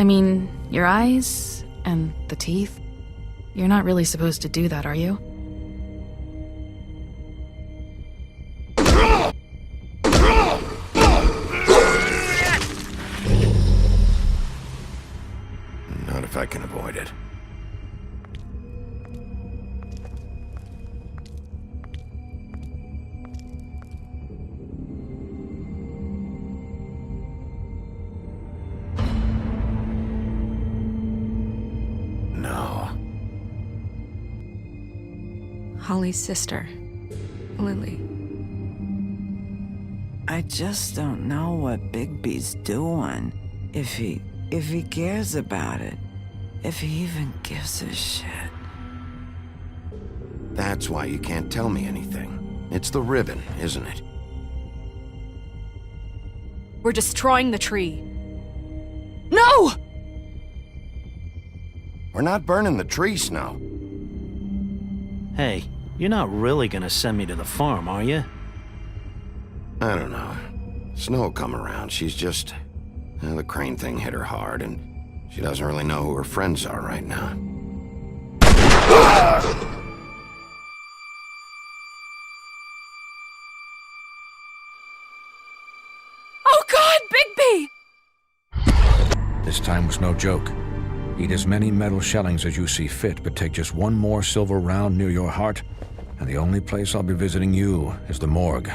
I mean, your eyes and the teeth. You're not really supposed to do that, are you? Not if I can avoid it. No. Holly's sister, Lily. I just don't know what Bigby's doing. If he cares about it. If he even gives a shit. That's why you can't tell me anything. It's the ribbon, isn't it? We're destroying the tree. No! We're not burning the tree, Snow. Hey, you're not really gonna send me to the farm, are you? I don't know. Snow will come around. She's just... the crane thing hit her hard, and she doesn't really know who her friends are right now. Oh God, Bigby! This time was no joke. Eat as many metal shellings as you see fit, but take just one more silver round near your heart, and the only place I'll be visiting you is the morgue.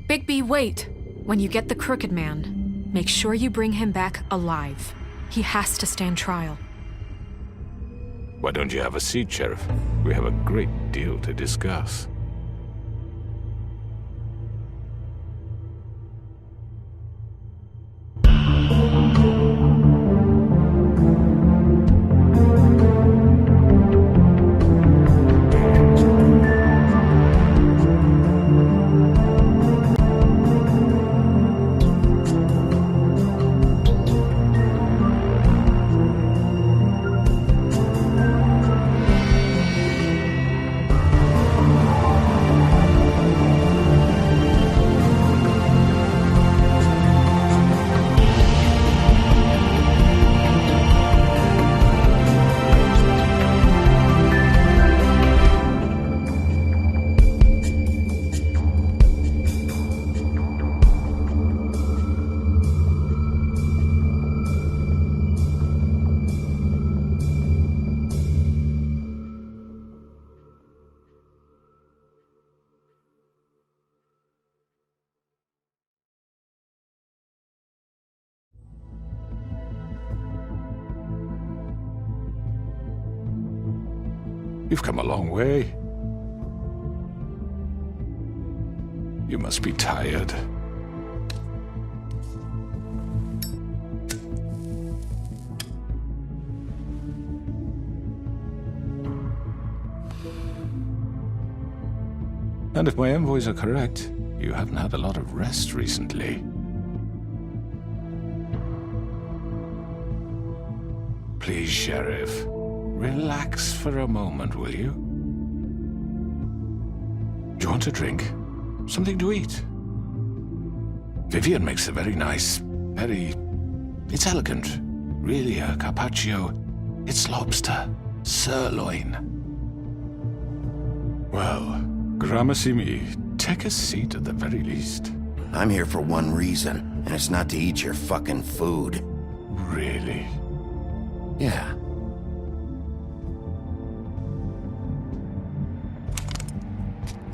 Bigby, wait. When you get the Crooked Man, make sure you bring him back alive. He has to stand trial. Why don't you have a seat, Sheriff? We have a great deal to discuss. You've come a long way. You must be tired. And if my envoys are correct, you haven't had a lot of rest recently. Please, Sheriff. Relax for a moment, will you? Do you want a drink? Something to eat? Vivian makes a very nice, it's elegant. Really a carpaccio. It's lobster. Sirloin. Well, gramercy me. Take a seat at the very least. I'm here for one reason, and it's not to eat your fucking food. Really? Yeah.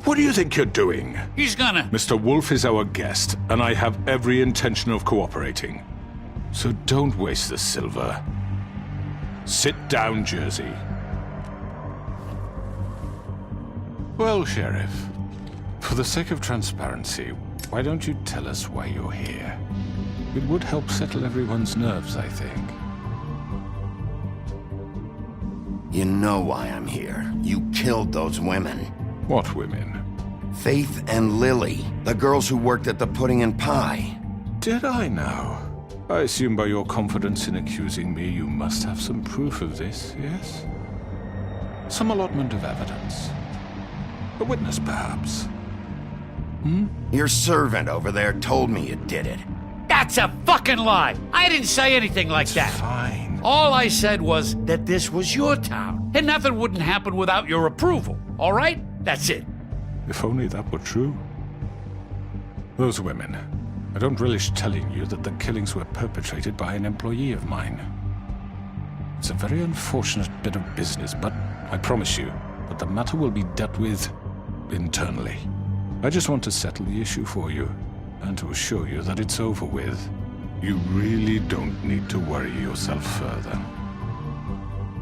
What do you think you're doing? He's gonna... Mr. Wolf is our guest, and I have every intention of cooperating. So don't waste the silver. Sit down, Jersey. Well, Sheriff, for the sake of transparency, why don't you tell us why you're here? It would help settle everyone's nerves, I think. You know why I'm here. You killed those women. What women? Faith and Lily, the girls who worked at the Pudding and Pie. Did I now? I assume by your confidence in accusing me, you must have some proof of this, yes? Some allotment of evidence. A witness, perhaps? Your servant over there told me you did it. That's a fucking lie! I didn't say anything like that. Fine. All I said was that this was your town, and nothing wouldn't happen without your approval, all right? That's it. If only that were true. Those women. I don't relish telling you that the killings were perpetrated by an employee of mine. It's a very unfortunate bit of business, but I promise you that the matter will be dealt with internally. I just want to settle the issue for you, and to assure you that it's over with. You really don't need to worry yourself further.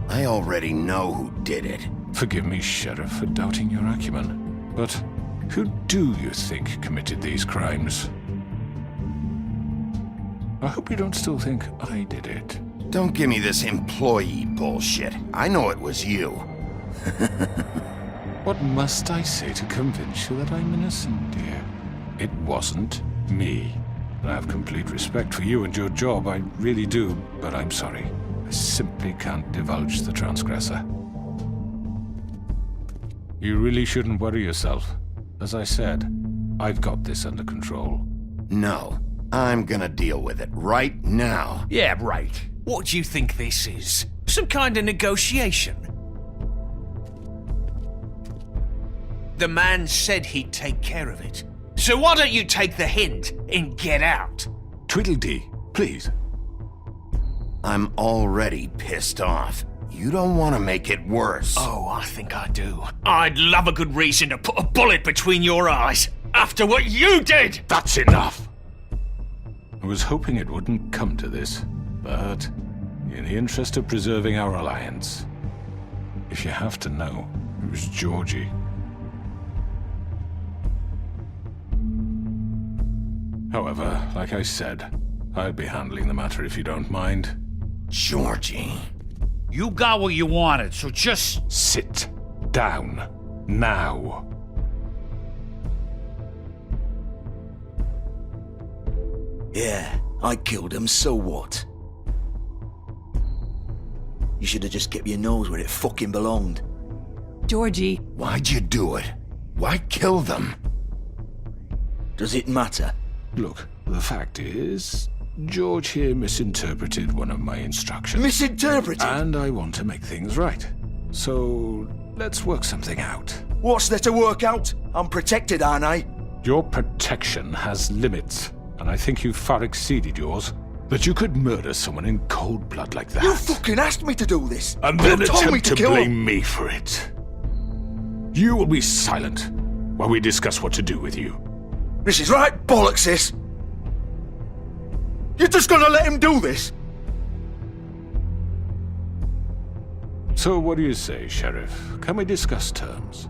I already know who did it. Forgive me, Sheriff, for doubting your acumen, but who do you think committed these crimes? I hope you don't still think I did it. Don't give me this employee bullshit. I know it was you. What must I say to convince you that I'm innocent, dear? It wasn't me. I have complete respect for you and your job, I really do, but I'm sorry. I simply can't divulge the transgressor. You really shouldn't worry yourself. As I said, I've got this under control. No, I'm gonna deal with it right now. Yeah, right. What do you think this is? Some kind of negotiation? The man said he'd take care of it. So why don't you take the hint and get out? Tweedledee, please. I'm already pissed off. You don't want to make it worse. Oh, I think I do. I'd love a good reason to put a bullet between your eyes after what you did! That's enough! I was hoping it wouldn't come to this, but in the interest of preserving our alliance, if you have to know, it was Georgie. However, like I said, I'll be handling the matter if you don't mind. Georgie. You got what you wanted, so just... Sit down. Now. Yeah, I killed him, so what? You should have just kept your nose where it fucking belonged. Georgie. Why'd you do it? Why kill them? Does it matter? Look, the fact is, George here misinterpreted one of my instructions. Misinterpreted? And I want to make things right. So, let's work something out. What's there to work out? I'm protected, aren't I? Your protection has limits, and I think you've far exceeded yours. That you could murder someone in cold blood like that. You fucking asked me to do this! And then you told me attempt to kill blame him. me for it. You will be silent while we discuss what to do with you. This is right bollocks, this! You're just gonna let him do this? So what do you say, Sheriff? Can we discuss terms?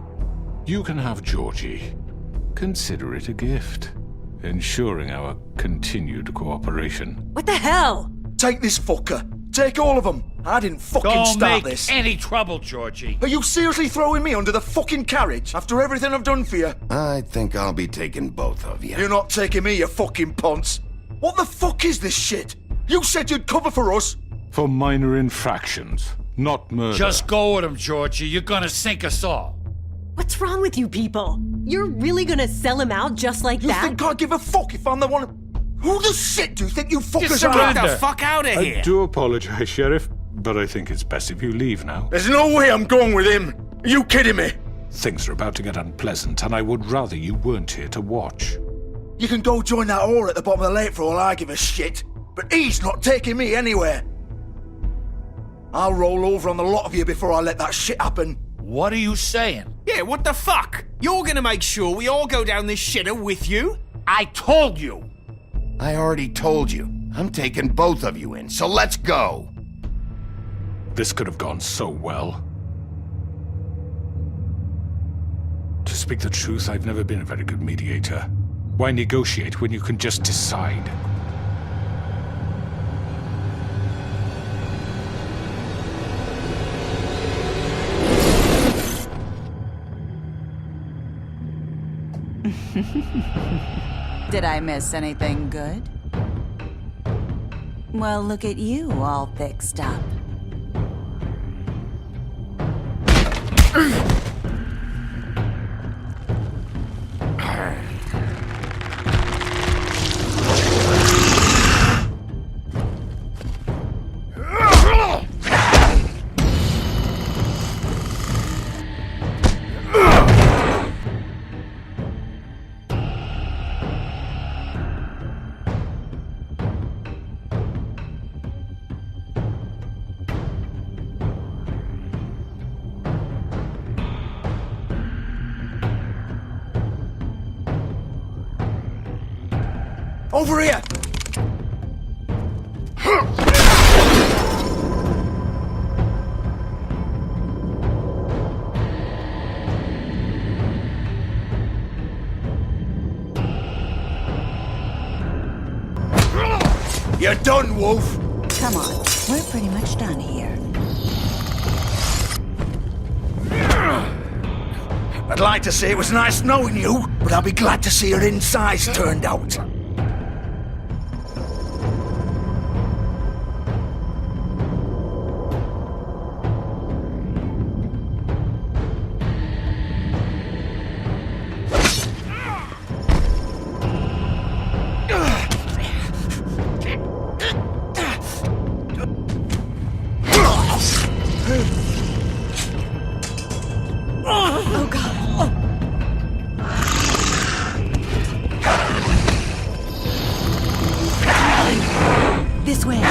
You can have Georgie. Consider it a gift, ensuring our continued cooperation. What the hell? Take this fucker. Take all of them. I didn't fucking Don't start make this. any trouble, Georgie. Are you seriously throwing me under the fucking carriage after everything I've done for you? I think I'll be taking both of you. You're not taking me, you fucking ponce. What the fuck is this shit? You said you'd cover for us. For minor infractions, not murder. Just go with him, Georgie. You're gonna sink us all. What's wrong with you people? You're really gonna sell him out just like You that? think I give a fuck if I'm the one? Who the shit do you think you fuckers surrender. are? Get the fuck out of here! I do apologize, Sheriff, but I think it's best if you leave now. There's no way I'm going with him. Are you kidding me? Things are about to get unpleasant, and I would rather you weren't here to watch. You can go join that whore at the bottom of the lake for all I give a shit. But he's not taking me anywhere. I'll roll over on the lot of you before I let that shit happen. What are you saying? Yeah, what the fuck? You're gonna make sure we all go down this shitter with you? I told you. I already told you. I'm taking both of you in, so let's go. This could have gone so well. To speak the truth, I've never been a very good mediator. Why negotiate when you can just decide? Did I miss anything good? Well, look at you all fixed up. Over here! You're done, Wolf! Come on, we're pretty much done here. I'd like to say it was nice knowing you, but I'll be glad to see your insides turned out. Oh, God. This way.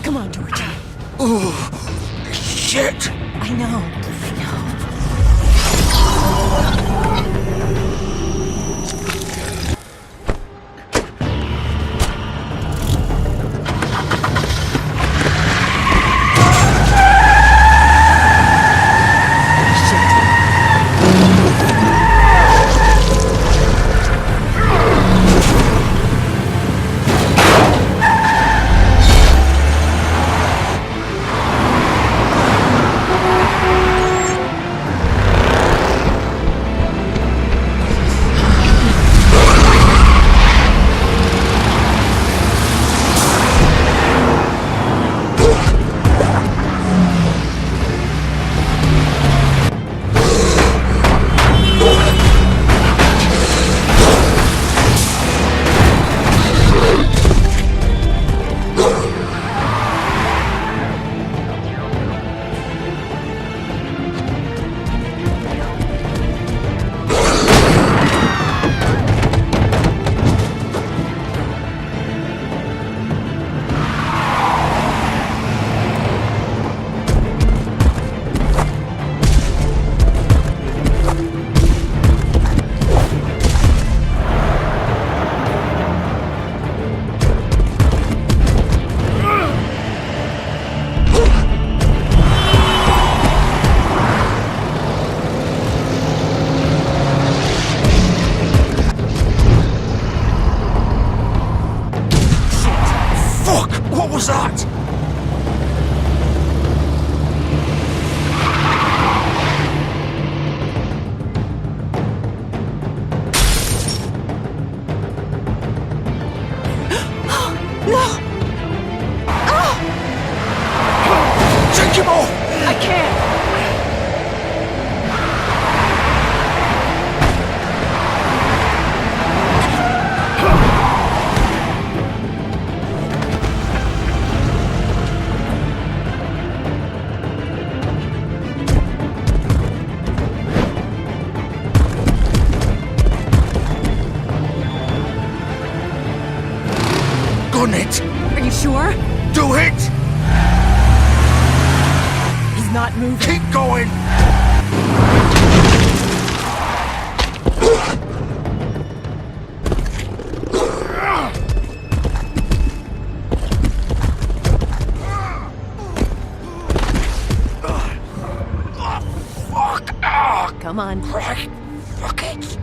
Come on, Georgie. Oh, shit! I know. What was that? No! Take him off! I can't! Gun it! Are you sure? Do it! He's not moving. Keep going! Come on. Right. Fuck it.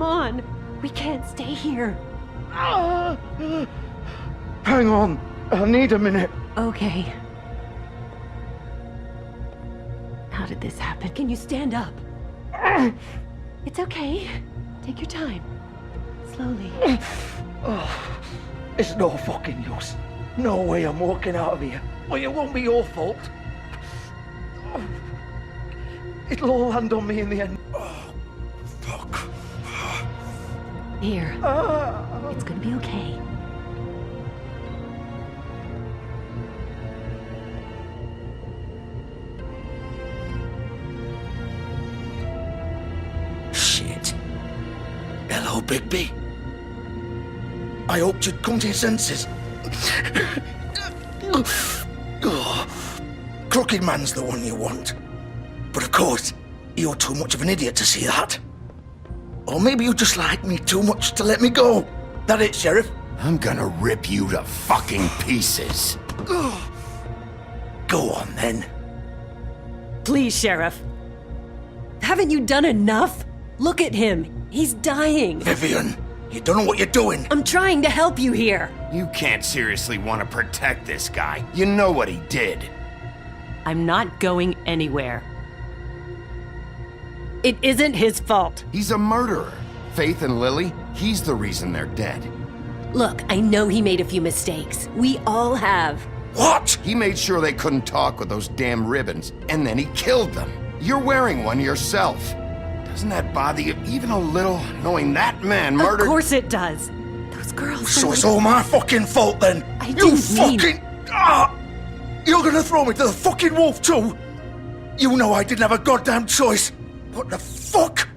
on. We can't stay here. Hang on. I need a minute. Okay. How did this happen? Can you stand up? It's okay. Take your time. Slowly. It's no fucking use. No way I'm walking out of here. Well, it won't be your fault. It'll all land on me in the end. Oh, fuck. Here. It's gonna be okay. Shit. Hello, Bigby. I hoped you'd come to your senses. Crooked Man's the one you want. But of course, you're too much of an idiot to see that. Or maybe you just like me too much to let me go. That it, Sheriff? I'm gonna rip you to fucking pieces. Go on, then. Please, Sheriff. Haven't you done enough? Look at him. He's dying. Vivian, you don't know what you're doing. I'm trying to help you here. You can't seriously want to protect this guy. You know what he did. I'm not going anywhere. It isn't his fault. He's a murderer. Faith and Lily, he's the reason they're dead. Look, I know he made a few mistakes. We all have. What? He made sure they couldn't talk with those damn ribbons, and then he killed them. You're wearing one yourself. Doesn't that bother you even a little, knowing that man murdered— Of course it does. Those girls So are it's like— all my fucking fault then? I You didn't mean— fucking... You're gonna throw me to the fucking wolf too? You know I didn't have a goddamn choice. What the fuck?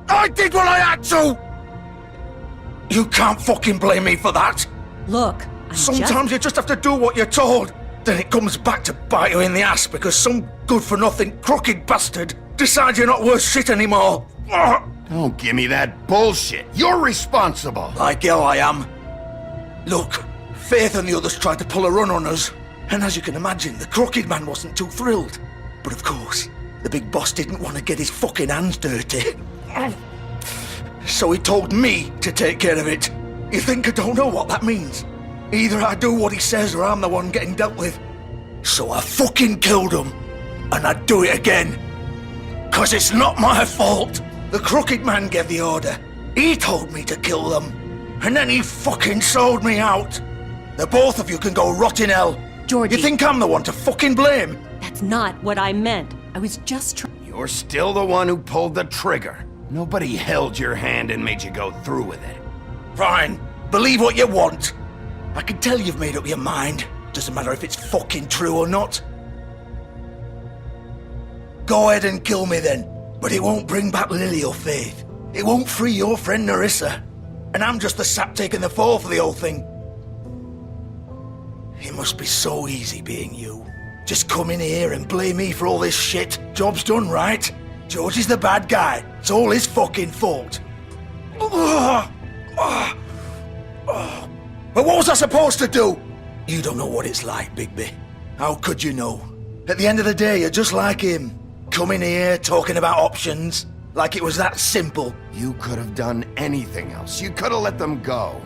I did what I had to! You can't fucking blame me for that. Look, Sometimes you just have to do what you're told. Then it comes back to bite you in the ass because some good-for-nothing crooked bastard decides you're not worth shit anymore. Don't give me that bullshit. You're responsible. Like hell I am. Look, Faith and the others tried to pull a run on us. And as you can imagine, the crooked man wasn't too thrilled. But of course, the big boss didn't want to get his fucking hands dirty. So he told me to take care of it. You think I don't know what that means? Either I do what he says or I'm the one getting dealt with. So I fucking killed him. And I'd do it again. 'Cause it's not my fault. The crooked man gave the order. He told me to kill them. And then he fucking sold me out. The both of you can go rot in hell. Georgie. You think I'm the one to fucking blame? That's not what I meant. I was just You're still the one who pulled the trigger. Nobody held your hand and made you go through with it. Fine. Believe what you want. I can tell you've made up your mind. Doesn't matter if it's fucking true or not. Go ahead and kill me then. But it won't bring back Lily or Faith. It won't free your friend Nerissa. And I'm just the sap taking the fall for the whole thing. It must be so easy being you. Just come in here and blame me for all this shit. Job's done, right? Georgie's the bad guy. It's all his fucking fault. But what was I supposed to do? You don't know what it's like, Bigby. How could you know? At the end of the day, you're just like him. Coming here, talking about options. Like it was that simple. You could have done anything else. You could have let them go.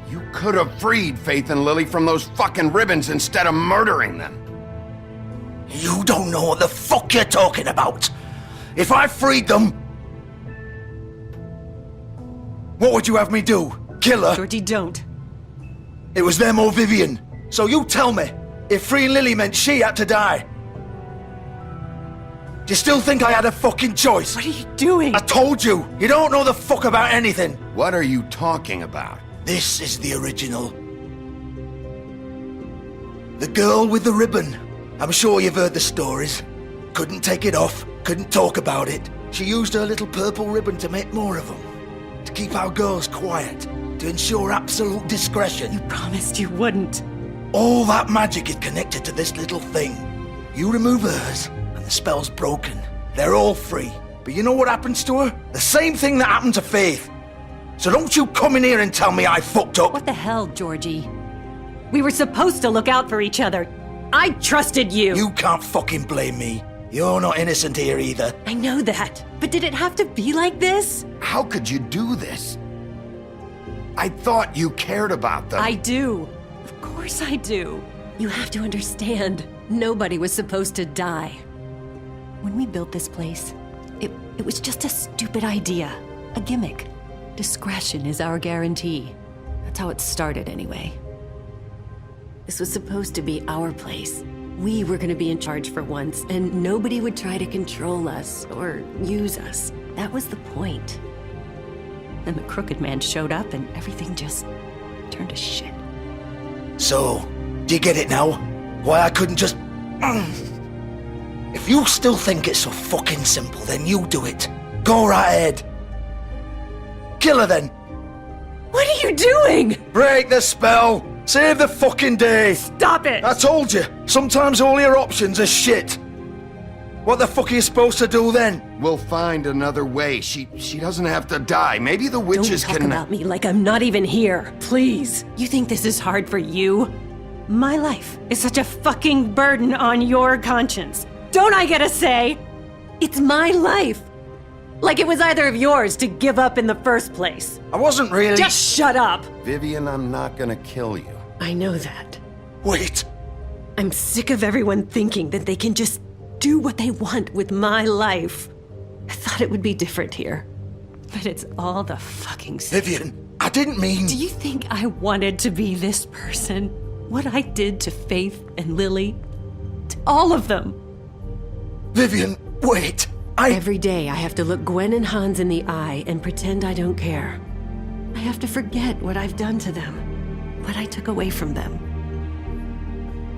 You could have freed Faith and Lily from those fucking ribbons instead of murdering them. You don't know what the fuck you're talking about. If I freed them... What would you have me do? Kill her? Georgie, don't. It was them or Vivian. So you tell me, if freeing Lily meant she had to die. Do you still think I had a fucking choice? What are you doing? I told you, you don't know the fuck about anything. What are you talking about? This is the original. The girl with the ribbon. I'm sure you've heard the stories. Couldn't take it off, couldn't talk about it. She used her little purple ribbon to make more of them. To keep our girls quiet. To ensure absolute discretion. You promised you wouldn't. All that magic is connected to this little thing. You remove hers, and the spell's broken. They're all free. But you know what happens to her? The same thing that happened to Faith. So don't you come in here and tell me I fucked up. What the hell, Georgie? We were supposed to look out for each other. I trusted you. You can't fucking blame me. You're not innocent here either. I know that, but did it have to be like this? How could you do this? I thought you cared about them. I do. Of course I do. You have to understand, nobody was supposed to die. When we built this place, it was just a stupid idea, a gimmick. Discretion is our guarantee. That's how it started anyway. This was supposed to be our place. We were gonna be in charge for once, and nobody would try to control us or use us. That was the point. Then the crooked man showed up and everything just turned to shit. So, do you get it now? Why I couldn't just... If you still think it's so fucking simple, then you do it. Go right ahead. Kill her then. What are you doing? Break the spell. Save the fucking day. Stop it! I told you, sometimes all your options are shit. What the fuck are you supposed to do then? We'll find another way. She doesn't have to die. Maybe the witches Don't talk can... about me like I'm not even here, please. You think this is hard for you? My life is such a fucking burden on your conscience. Don't I get a say? It's my life. Like it was either of yours to give up in the first place. I wasn't really... Just shut up! Vivian, I'm not gonna kill you. I know that. Wait. I'm sick of everyone thinking that they can just do what they want with my life. I thought it would be different here. But it's all the fucking same. Vivian, I didn't mean... Do you think I wanted to be this person? What I did to Faith and Lily? To all of them? Vivian, wait. Every day I have to look Gwen and Hans in the eye and pretend I don't care. I have to forget what I've done to them, what I took away from them.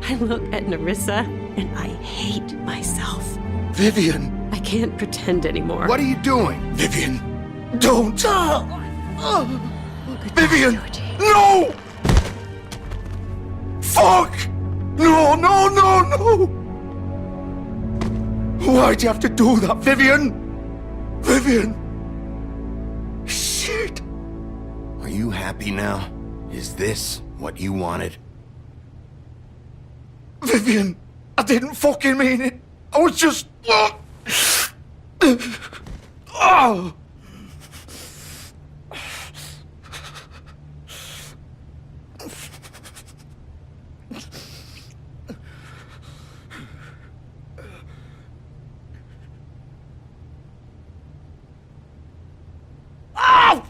I look at Nerissa and I hate myself. Vivian. I can't pretend anymore. What are you doing? Vivian, don't. Vivian, Georgie. no! Fuck! No, no, no, no! Why'd you have to do that, Vivian? Vivian! Shit! Are you happy now? Is this what you wanted? Vivian, I didn't fucking mean it. I was just... Oh!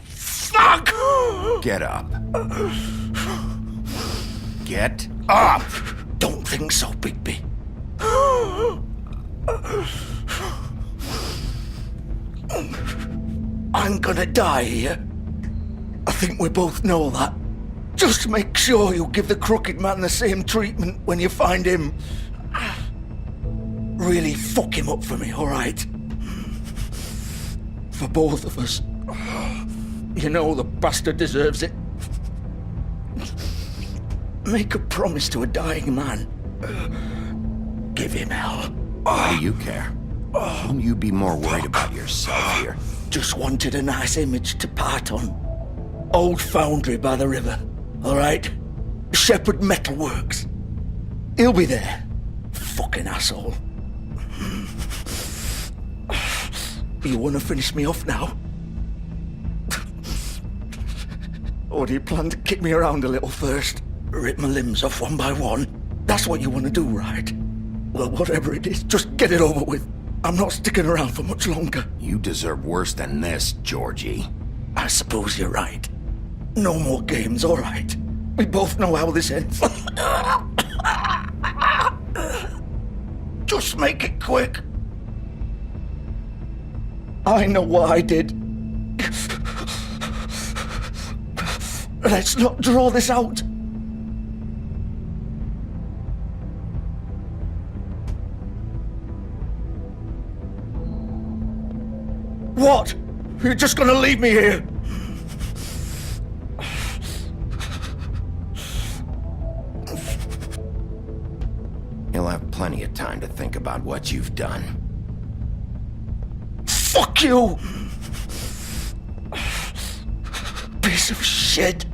Fuck! Get up. Get up! Don't think so, Bigby. I'm gonna die here. I think we both know that. Just make sure you give the crooked man the same treatment when you find him. Really fuck him up for me, alright? For both of us. You know the bastard deserves it. Make a promise to a dying man. Give him hell. Why do you care? Shouldn't you be more worried about yourself here? Just wanted a nice image to part on. Old foundry by the river, all right? Shepherd Metalworks. He'll be there. Fucking asshole. You want to finish me off now? Or do you plan to kick me around a little first? Rip my limbs off one by one? That's what you want to do, right? Well, whatever it is, just get it over with. I'm not sticking around for much longer. You deserve worse than this, Georgie. I suppose you're right. No more games, all right? We both know how this ends. Just make it quick. I know what I did. Let's not draw this out. What? You're just gonna leave me here? You'll have plenty of time to think about what you've done. Fuck you! Piece of shit.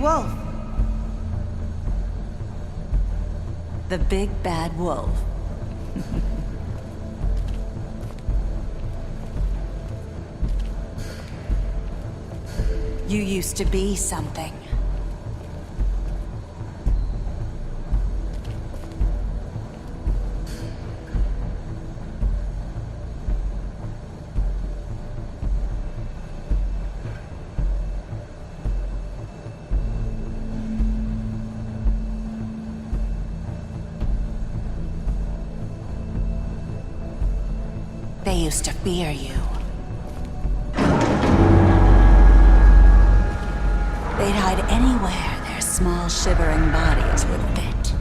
Wolf. The big bad wolf. You used to be something. They used to fear you. They'd hide anywhere their small, shivering bodies would fit.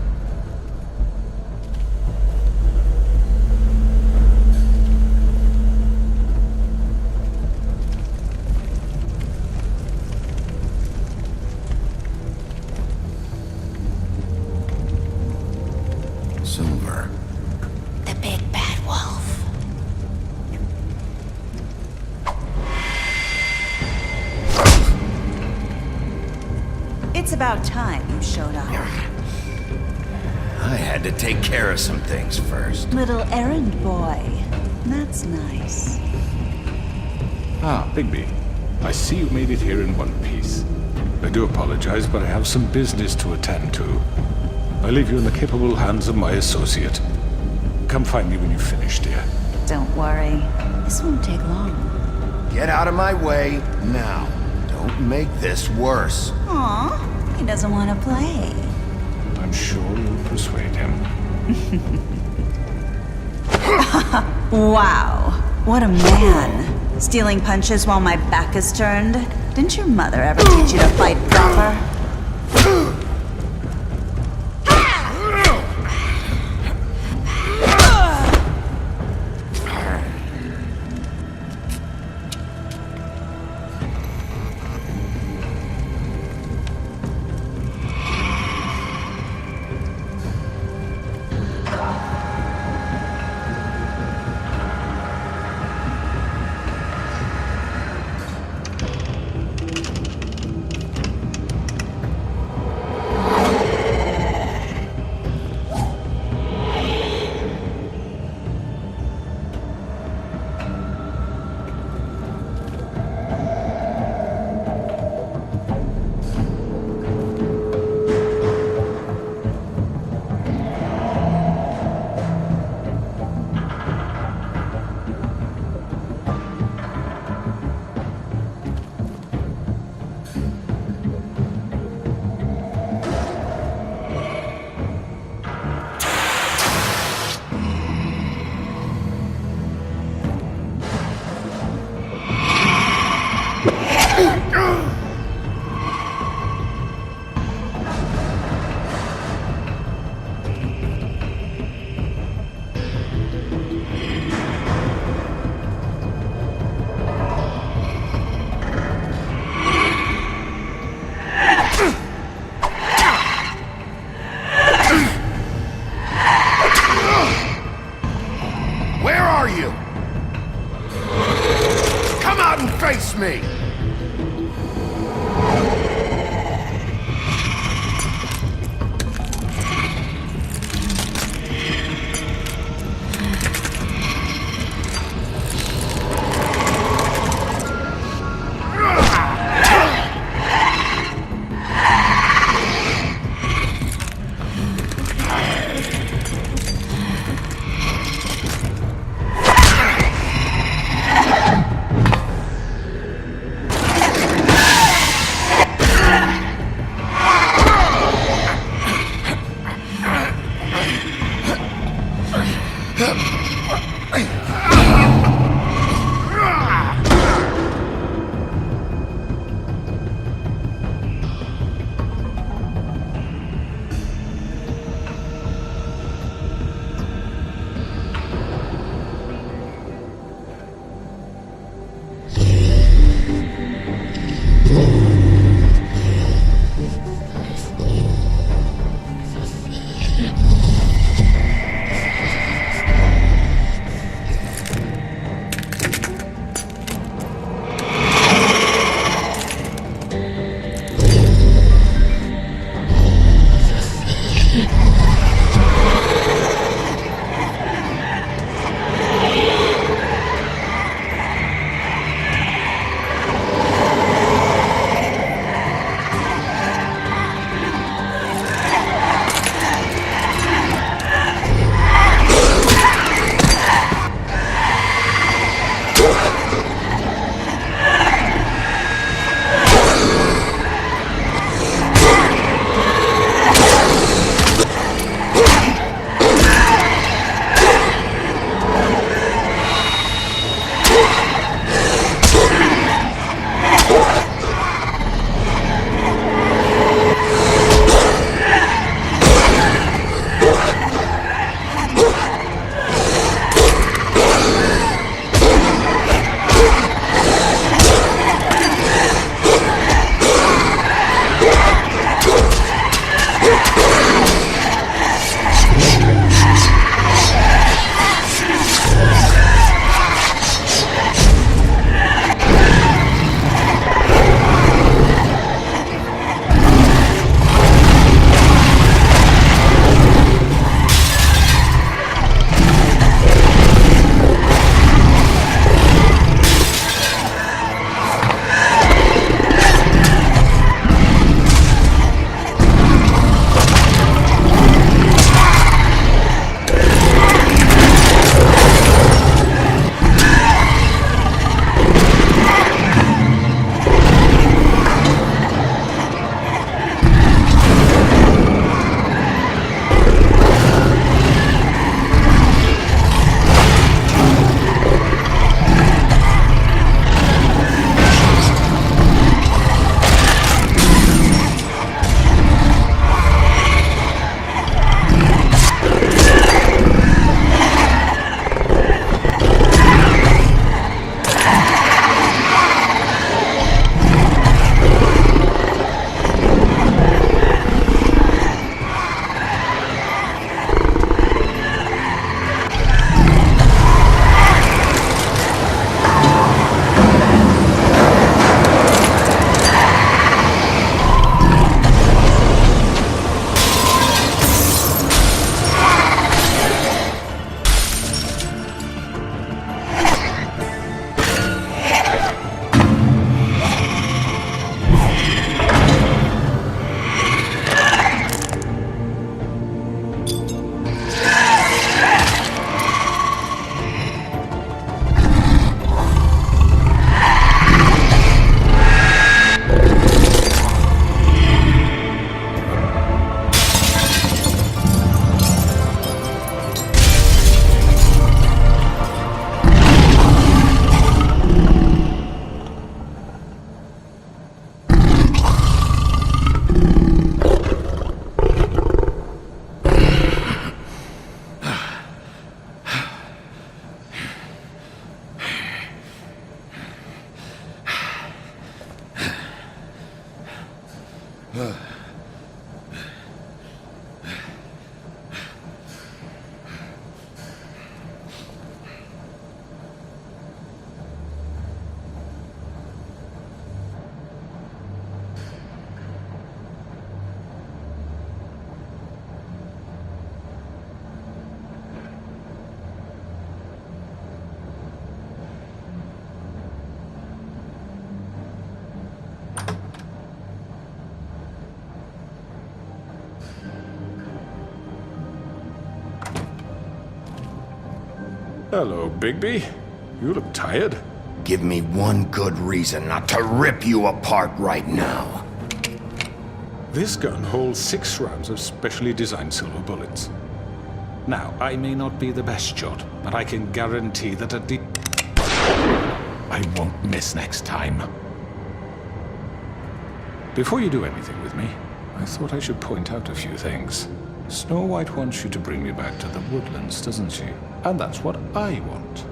Silver. The big bad wolf. It's about time you showed up. I had to take care of some things first. Little errand boy. That's nice. Ah, Bigby. I see you made it here in one piece. I do apologize, but I have some business to attend to. I leave you in the capable hands of my associate. Come find me when you've finished, dear. Don't worry. This won't take long. Get out of my way now. Don't make this worse. Aw, he doesn't want to play. I'm sure you'll persuade him. Wow, what a man. Stealing punches while my back is turned. Didn't your mother ever teach you to fight proper? Where are you? Come out and face me! Hello, Bigby. You look tired. Give me one good reason not to rip you apart right now. This gun holds 6 rounds of specially designed silver bullets. Now, I may not be the best shot, but I can guarantee that I won't miss next time. Before you do anything with me, I thought I should point out a few things. Snow White wants you to bring me back to the woodlands, doesn't she? And that's what I want.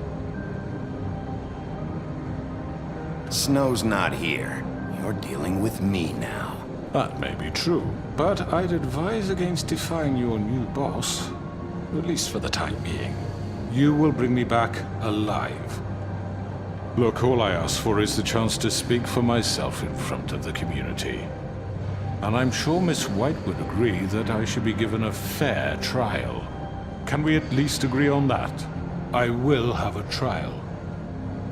Snow's not here. You're dealing with me now. That may be true, but I'd advise against defying your new boss, at least for the time being. You will bring me back alive. Look, all I ask for is the chance to speak for myself in front of the community. And I'm sure Miss White would agree that I should be given a fair trial. Can we at least agree on that? I will have a trial.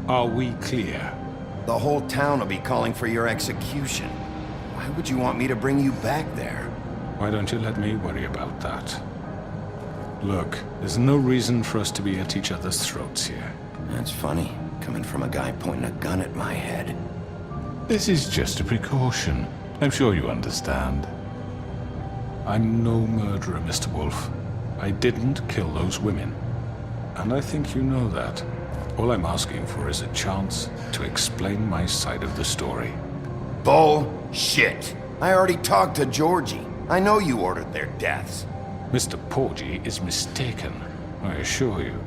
Are we clear? The whole town will be calling for your execution. Why would you want me to bring you back there? Why don't you let me worry about that? Look, there's no reason for us to be at each other's throats here. That's funny, coming from a guy pointing a gun at my head. This is just a precaution. I'm sure you understand. I'm no murderer, Mr. Wolf. I didn't kill those women. And I think you know that. All I'm asking for is a chance to explain my side of the story. Bullshit! I already talked to Georgie. I know you ordered their deaths. Mr. Porgy is mistaken, I assure you.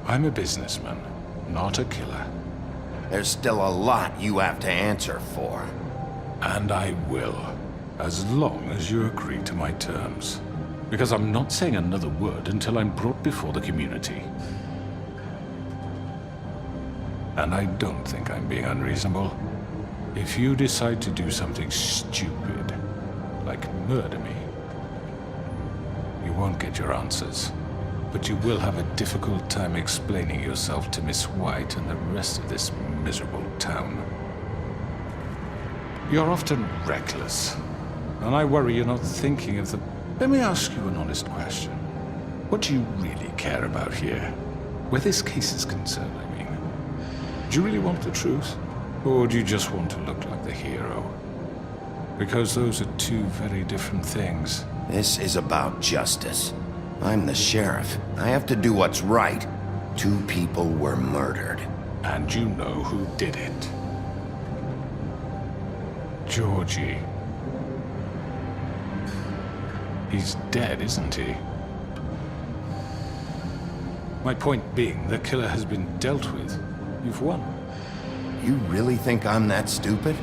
I'm a businessman, not a killer. There's still a lot you have to answer for. And I will, as long as you agree to my terms. Because I'm not saying another word until I'm brought before the community. And I don't think I'm being unreasonable. If you decide to do something stupid, like murder me, you won't get your answers. But you will have a difficult time explaining yourself to Miss White and the rest of this miserable town. You're often reckless, and I worry you're not thinking of the... Let me ask you an honest question. What do you really care about here? Where this case is concerned, I mean. Do you really want the truth? Or do you just want to look like the hero? Because those are two very different things. This is about justice. I'm the sheriff. I have to do what's right. 2 people were murdered. And you know who did it. Georgie. He's dead, isn't he? My point being, the killer has been dealt with. You've won. You really think I'm that stupid?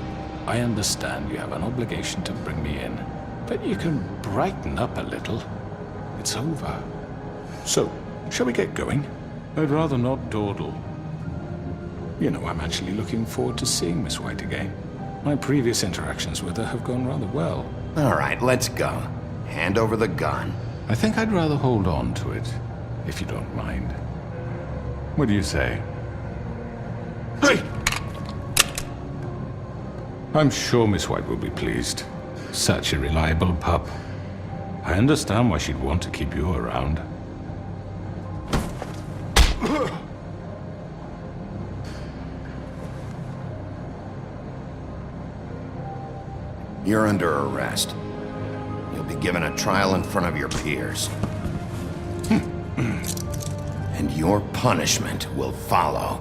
I understand you have an obligation to bring me in, but you can brighten up a little. It's over. So, shall we get going? I'd rather not dawdle. You know, I'm actually looking forward to seeing Miss White again. My previous interactions with her have gone rather well. All right, let's go. Hand over the gun. I think I'd rather hold on to it, if you don't mind. What do you say? Hey! I'm sure Miss White will be pleased. Such a reliable pup. I understand why she'd want to keep you around. You're under arrest. You'll be given a trial in front of your peers. And your punishment will follow.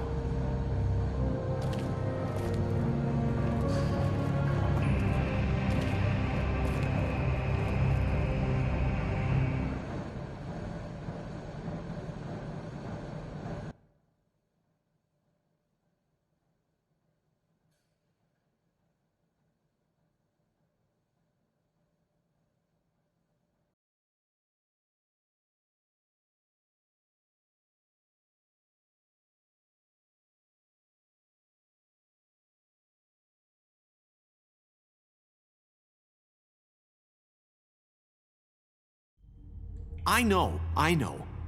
I know.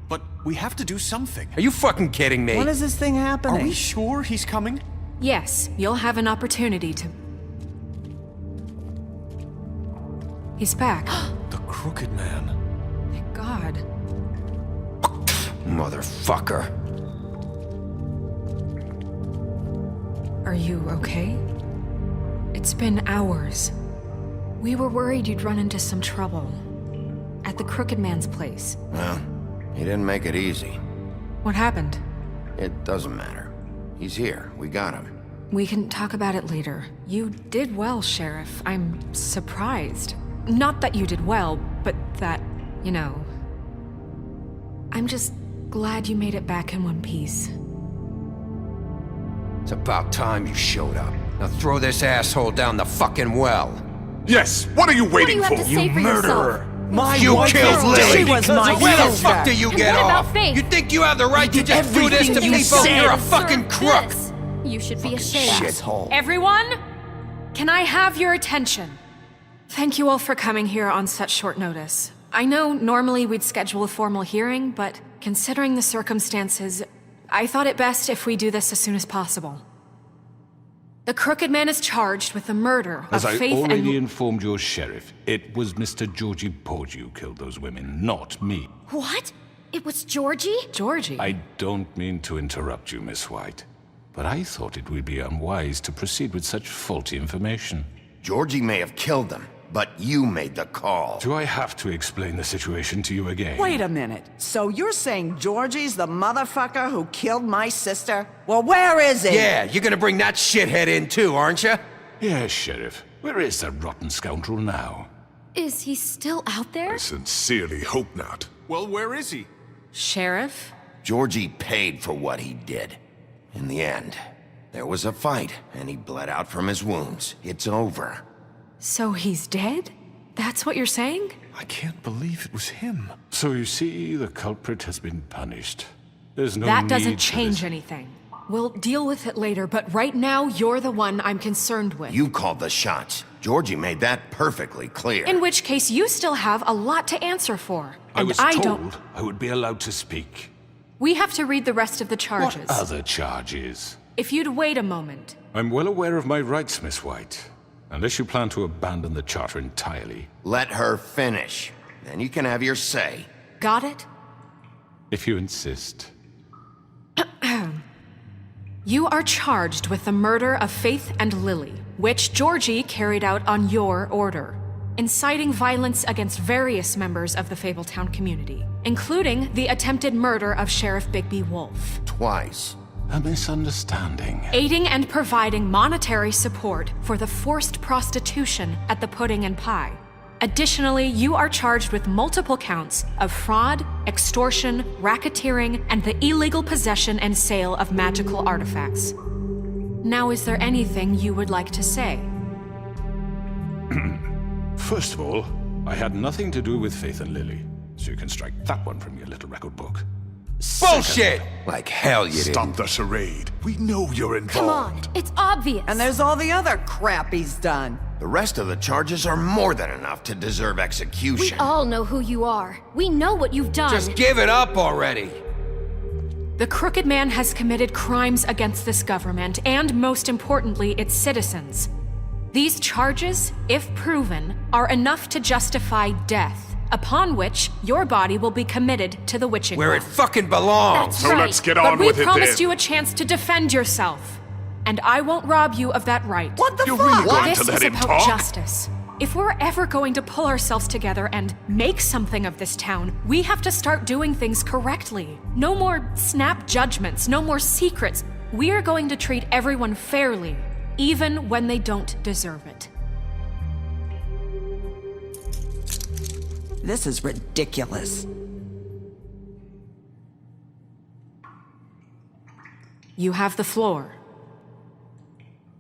But we have to do something. Are you fucking kidding me? When is this thing happening? Are we sure he's coming? Yes, you'll have an opportunity to... He's back. The Crooked Man. Thank God. Motherfucker. Are you okay? It's been hours. We were worried you'd run into some trouble. At the Crooked Man's place. Well, he didn't make it easy. What happened? It doesn't matter. He's here. We got him. We can talk about it later. You did well, Sheriff. I'm surprised. Not that you did well, but that, you know... I'm just glad you made it back in one piece. It's about time you showed up. Now throw this asshole down the fucking well. Yes, what are you waiting What do you have to say for murderer! yourself? You killed Lily! She was my Where the sister. fuck do you And get what about off? Faith? You think you have the right to just do this to Everything you people? said. You're a fucking crook! This. You should be ashamed. Shithole. Everyone, can I have your attention? Thank you all for coming here on such short notice. I know normally we'd schedule a formal hearing, but considering the circumstances, I thought it best if we do this as soon as possible. The Crooked Man is charged with the murder As of I Faith already and... informed your sheriff, it was Mr. Georgie Porgy who killed those women, not me. What? It was Georgie? Georgie? I don't mean to interrupt you, Miss White, but I thought it would be unwise to proceed with such faulty information. Georgie may have killed them, but you made the call. Do I have to explain the situation to you again? Wait a minute. So you're saying Georgie's the motherfucker who killed my sister? Well, where is he? Yeah, you're gonna bring that shithead in too, aren't you? Yes, Sheriff. Where is that rotten scoundrel now? Is he still out there? I sincerely hope not. Well, where is he? Sheriff? Georgie paid for what he did. In the end, there was a fight, and he bled out from his wounds. It's over. So he's dead? That's what you're saying? I can't believe it was him. So you see, the culprit has been punished. There's no That need doesn't for change this. anything. We'll deal with it later, but right now, you're the one I'm concerned with. You called the shots. Georgie made that perfectly clear. In which case, you still have a lot to answer for. I And was I told don't... I would be allowed to speak. We have to read the rest of the charges. What other charges? If you'd wait a moment. I'm well aware of my rights, Miss White. Unless you plan to abandon the charter entirely. Let her finish. Then you can have your say. Got it? If you insist. You are charged with the murder of Faith and Lily, which Georgie carried out on your order, inciting violence against various members of the Fabletown community, including the attempted murder of Sheriff Bigby Wolf. Twice. A misunderstanding. Aiding and providing monetary support for the forced prostitution at the Pudding and Pie. Additionally, you are charged with multiple counts of fraud, extortion, racketeering, and the illegal possession and sale of magical artifacts. Now, is there anything you would like to say? First of all, I had nothing to do with Faith and Lily, so you can strike that one from your little record book. Bullshit! Like hell you didn't. Stop the charade. We know you're involved. Come on, it's obvious. And there's all the other crap he's done. The rest of the charges are more than enough to deserve We execution. all know who you are. We know what you've done. Just give it up already. The Crooked Man has committed crimes against this government and, most importantly, its citizens. These charges, if proven, are enough to justify death, upon which your body will be committed to the witching Where well. it fucking belongs. That's right. Let's get But on we with it promised then. you a chance to defend yourself, and I won't rob you of that right. What the You're fuck? really going This to let is him about talk? justice. If we're ever going to pull ourselves together and make something of this town, we have to start doing things correctly. No more snap judgments, no more secrets. We are going to treat everyone fairly, even when they don't deserve it. This is ridiculous. You have the floor.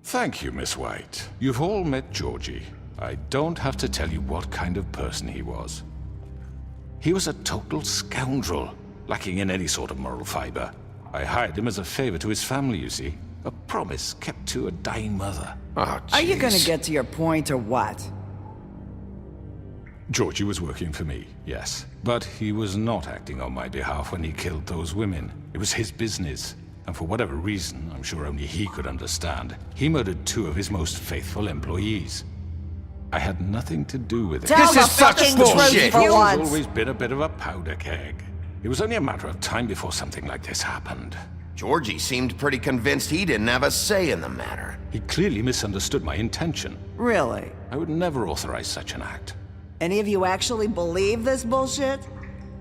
Thank you, Miss White. You've all met Georgie. I don't have to tell you what kind of person he was. He was a total scoundrel, lacking in any sort of moral fiber. I hired him as a favor to his family, you see. A promise kept to a dying mother. Oh, Are you gonna jeez. get to your point or what? Georgie was working for me, yes. But he was not acting on my behalf when he killed those women. It was his business. And for whatever reason, I'm sure only he could understand, he murdered 2 of his most faithful employees. I had nothing to do with it. This is such bullshit! Georgie's always been a bit of a powder keg. It was only a matter of time before something like this happened. Georgie seemed pretty convinced he didn't have a say in the matter. He clearly misunderstood my intention. Really? I would never authorize such an act. Any of you actually believe this bullshit?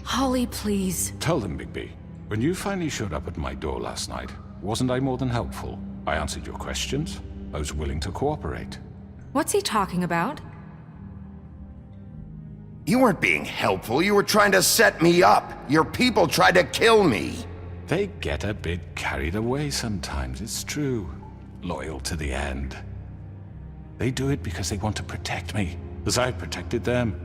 Holly, please. Tell them, Bigby. When you finally showed up at my door last night, wasn't I more than helpful? I answered your questions. I was willing to cooperate. What's he talking about? You weren't being helpful. You were trying to set me up. Your people tried to kill me. They get a bit carried away sometimes, it's true. Loyal to the end. They do it because they want to protect me, as I've protected them.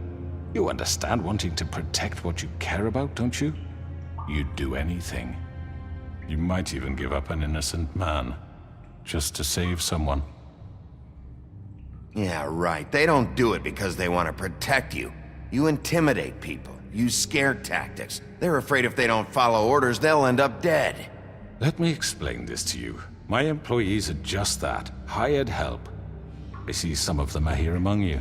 You understand wanting to protect what you care about, don't you? You'd do anything. You might even give up an innocent man, just to save someone. Yeah, right. They don't do it because they want to protect you. You intimidate people, use scare tactics. They're afraid if they don't follow orders, they'll end up dead. Let me explain this to you. My employees are just that, hired help. I see some of them are here among you.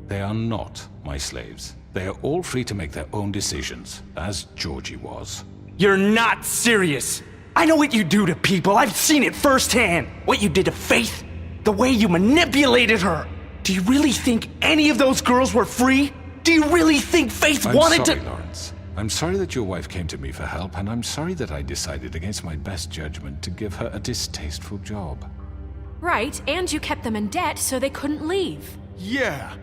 They are not my slaves. They are all free to make their own decisions, as Georgie was. You're not serious! I know what you do to people, I've seen it firsthand! What you did to Faith, the way you manipulated her! Do you really think any of those girls were free? Do you really think Faith wanted to— I'm sorry, Lawrence. I'm sorry that your wife came to me for help, and I'm sorry that I decided against my best judgment to give her a distasteful job. Right, and you kept them in debt so they couldn't leave. Yeah,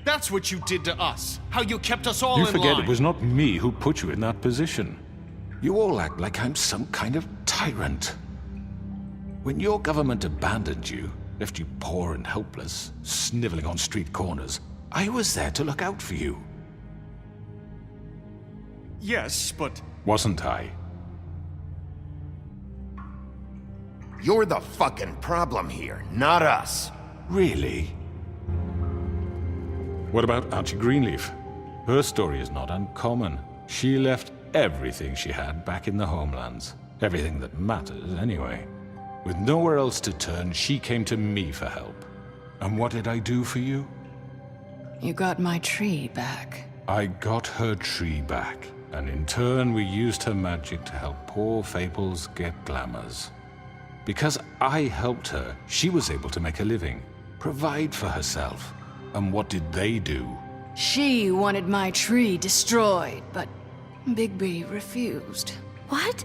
that's what you did to us. How you kept us all in line. You forget it was not me who put you in that position. You all act like I'm some kind of tyrant. When your government abandoned you, left you poor and helpless, sniveling on street corners, I was there to look out for you. Yes, but... Wasn't I? You're the fucking problem here, not us. Really? What about Archie Greenleaf? Her story is not uncommon. She left everything she had back in the homelands. Everything that matters, anyway. With nowhere else to turn, she came to me for help. And what did I do for you? You got my tree back. I got her tree back, and in turn we used her magic to help poor fables get glamours. Because I helped her, she was able to make a living, provide for herself. And what did they do? She wanted my tree destroyed, but Bigby refused. What?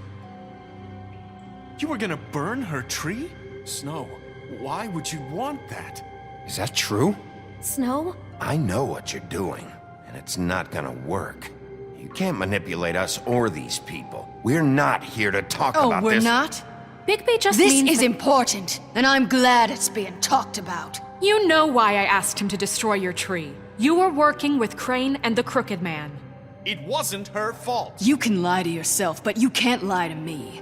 You were gonna burn her tree? Snow, why would you want that? Is that true? Snow? I know what you're doing, and it's not gonna work. You can't manipulate us or these people. We're not here to talk about this. Oh, we're not? Bigby just This means is that— important, and I'm glad it's being talked about. You know why I asked him to destroy your tree. You were working with Crane and the Crooked Man. It wasn't her fault. You can lie to yourself, but you can't lie to me.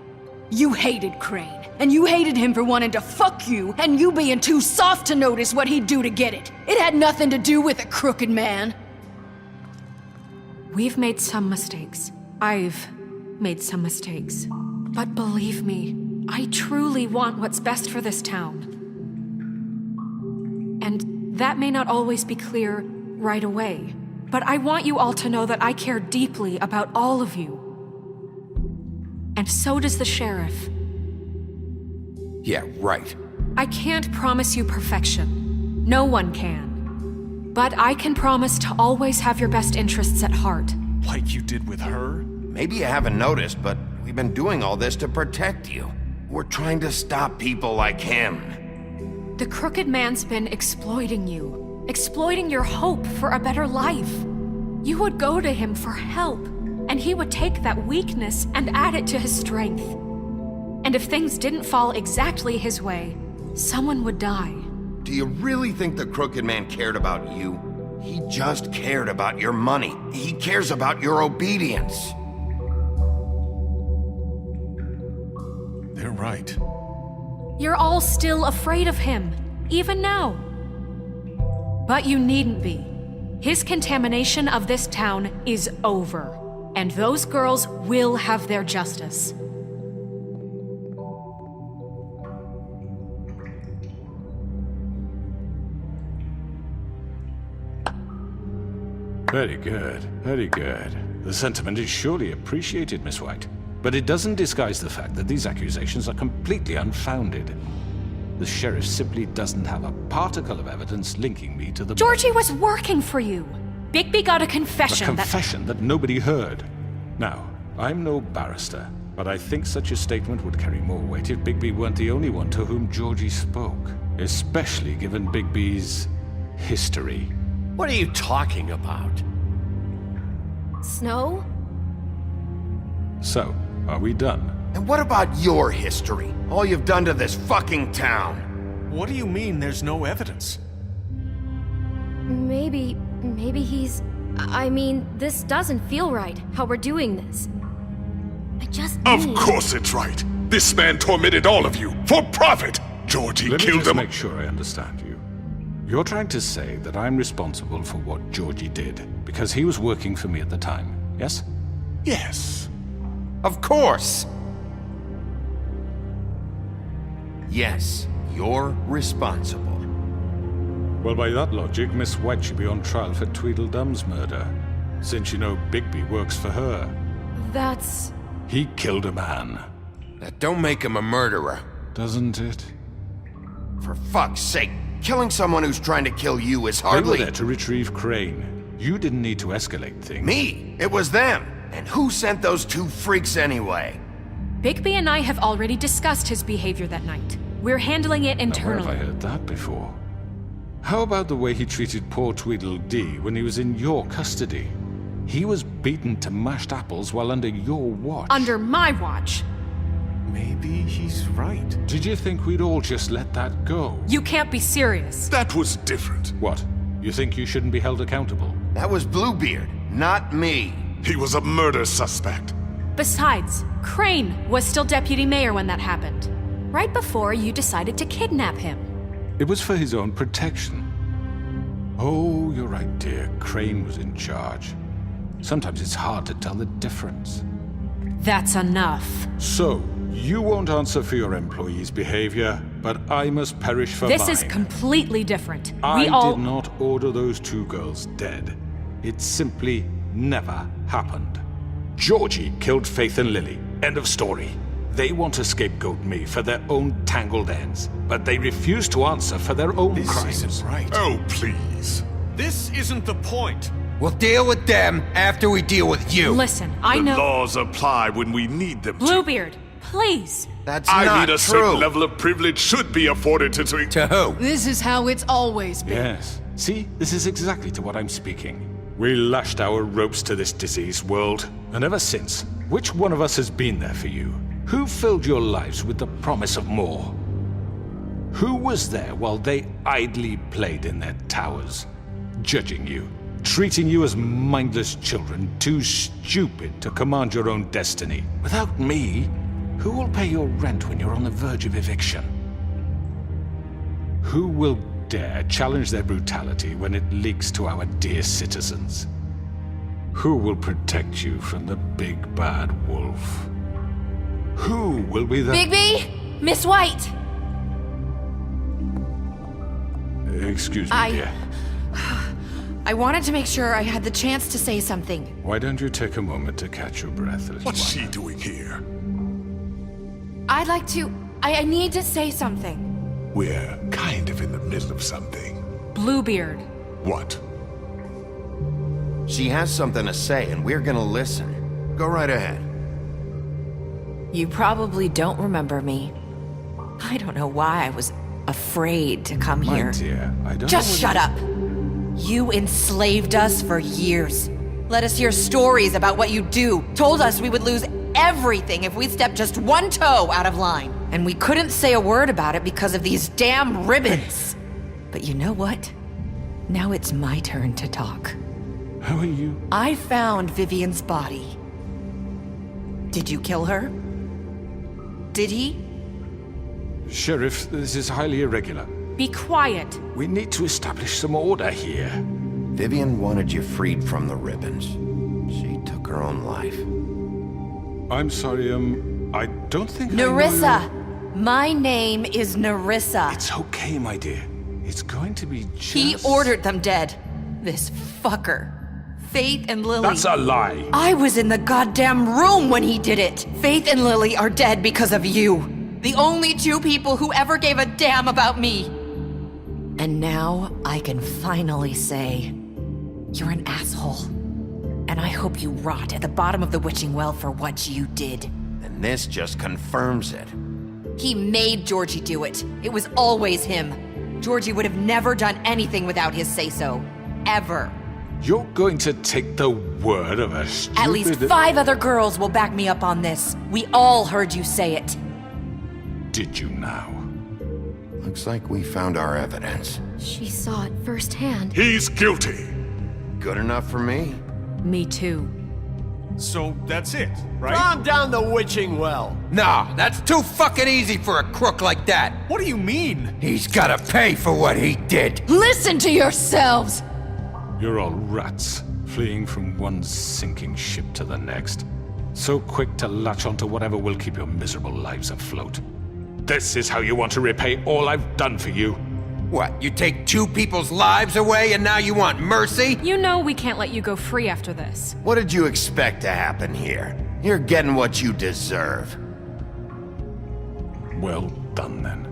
You hated Crane, and you hated him for wanting to fuck you, and you being too soft to notice what he'd do to get it. It had nothing to do with a Crooked Man. We've made some mistakes. I've made some mistakes. But believe me, I truly want what's best for this town. And that may not always be clear right away, but I want you all to know that I care deeply about all of you. And so does the sheriff. Yeah, right. I can't promise you perfection. No one can. But I can promise to always have your best interests at heart. Like you did with her? Maybe you haven't noticed, but we've been doing all this to protect you. We're trying to stop people like him. The Crooked Man's been exploiting you. Exploiting your hope for a better life. You would go to him for help, and he would take that weakness and add it to his strength. And if things didn't fall exactly his way, someone would die. Do you really think the Crooked Man cared about you? He just cared about your money. He cares about your obedience. They're right. You're all still afraid of him, even now. But you needn't be. His contamination of this town is over, and those girls will have their justice. Very good, very good. The sentiment is surely appreciated, Miss White. But it doesn't disguise the fact that these accusations are completely unfounded. The sheriff simply doesn't have a particle of evidence linking me to the... Georgie was working for you. Bigby got a confession A confession that nobody heard. Now, I'm no barrister, but I think such a statement would carry more weight if Bigby weren't the only one to whom Georgie spoke. Especially given Bigby's history. What are you talking about? Snow? So, are we done? And what about your history? All you've done to this fucking town? What do you mean there's no evidence? Maybe he's... I mean, this doesn't feel right, how we're doing this. I just Of course it's right. This man tormented all of you, for profit! Georgie Let me killed just him. make sure I understand you. You're trying to say that I'm responsible for what Georgie did, because he was working for me at the time, yes? Yes. Of course! Yes, you're responsible. Well, by that logic, Miss White should be on trial for Tweedledum's murder, since you know Bigby works for her. That's... He killed a man. That don't make him a murderer. Doesn't it? For fuck's sake, killing someone who's trying to kill you is They were hardly... there to retrieve Crane. You didn't need to escalate things. Me? It was them. And who sent those two freaks anyway? Bigby and I have already discussed his behavior that night. We're handling it Now, where internally. have I heard that before? How about the way he treated poor Tweedledee when he was in your custody? He was beaten to mashed apples while under your watch. Under my watch. Maybe he's right. Did you think we'd all just let that go? You can't be serious. That was different. What? You think you shouldn't be held accountable? That was Bluebeard, not me. He was a murder suspect. Besides, Crane was still deputy mayor when that happened. Right before you decided to kidnap him. It was for his own protection. Oh, you're right, dear. Crane was in charge. Sometimes it's hard to tell the difference. That's enough. So, you won't answer for your employees' behavior, but I must perish for mine. This is completely different. I We all... did not order those two girls dead. It simply never happened. Georgie killed Faith and Lily. End of story. They want to scapegoat me for their own tangled ends, but they refuse to answer for their own crimes. This isn't right. Oh, please. This isn't the point. We'll deal with them after we deal with you. Listen, I The know... laws apply when we need them to. Bluebeard, please. That's I not need a true. certain level of privilege should be afforded to... To who? This is how it's always been. Yes. See, this is exactly to what I'm speaking. We lashed our ropes to this diseased world, and ever since, which one of us has been there for you? Who filled your lives with the promise of more? Who was there while they idly played in their towers, judging you, treating you as mindless children, too stupid to command your own destiny? Without me, who will pay your rent when you're on the verge of eviction? Who will dare challenge their brutality when it leaks to our dear citizens? Who will protect you from the big bad wolf? Who will be the... Bigby! Miss White! Excuse me, dear. I wanted to make sure I had the chance to say something. Why don't you take a moment to catch your breath, little What's one? she doing here? I'd like to... I need to say something. We're kind of in the middle of something. Bluebeard. What? She has something to say, and we're gonna listen. Go right ahead. You probably don't remember me. I don't know why I was afraid to come My here. dear, I don't Just know shut up. You enslaved us for years. Let us hear stories about what you do. Told us we would lose everything if we stepped just one toe out of line. And we couldn't say a word about it because of these damn ribbons. But you know what? Now it's my turn to talk. How are you? I found Vivian's body. Did you kill her? Did he? Sheriff, this is highly irregular. Be quiet. We need to establish some order here. Vivian wanted you freed from the ribbons. She took her own life. I'm sorry, I don't think Nerissa! My name is Nerissa. It's okay, my dear. It's going to be just... He ordered them dead. This fucker. Faith and Lily... That's a lie. I was in the goddamn room when he did it. Faith and Lily are dead because of you. The only two people who ever gave a damn about me. And now I can finally say, you're an asshole. And I hope you rot at the bottom of the witching well for what you did. And this just confirms it. He made Georgie do it. It was always him. Georgie would have never done anything without his say-so. Ever. You're going to take the word of a stupid... At least 5 other girls will back me up on this. We all heard you say it. Did you now? Looks like we found our evidence. She saw it firsthand. He's guilty. Good enough for me? Me too. So that's it, right? Calm down the witching well. Nah, that's too fucking easy for a crook like that. What do you mean? He's gotta pay for what he did. Listen to yourselves! You're all rats, fleeing from one sinking ship to the next. So quick to latch onto whatever will keep your miserable lives afloat. This is how you want to repay all I've done for you? What, you take 2 people's lives away and now you want mercy? You know we can't let you go free after this. What did you expect to happen here? You're getting what you deserve. Well done, then.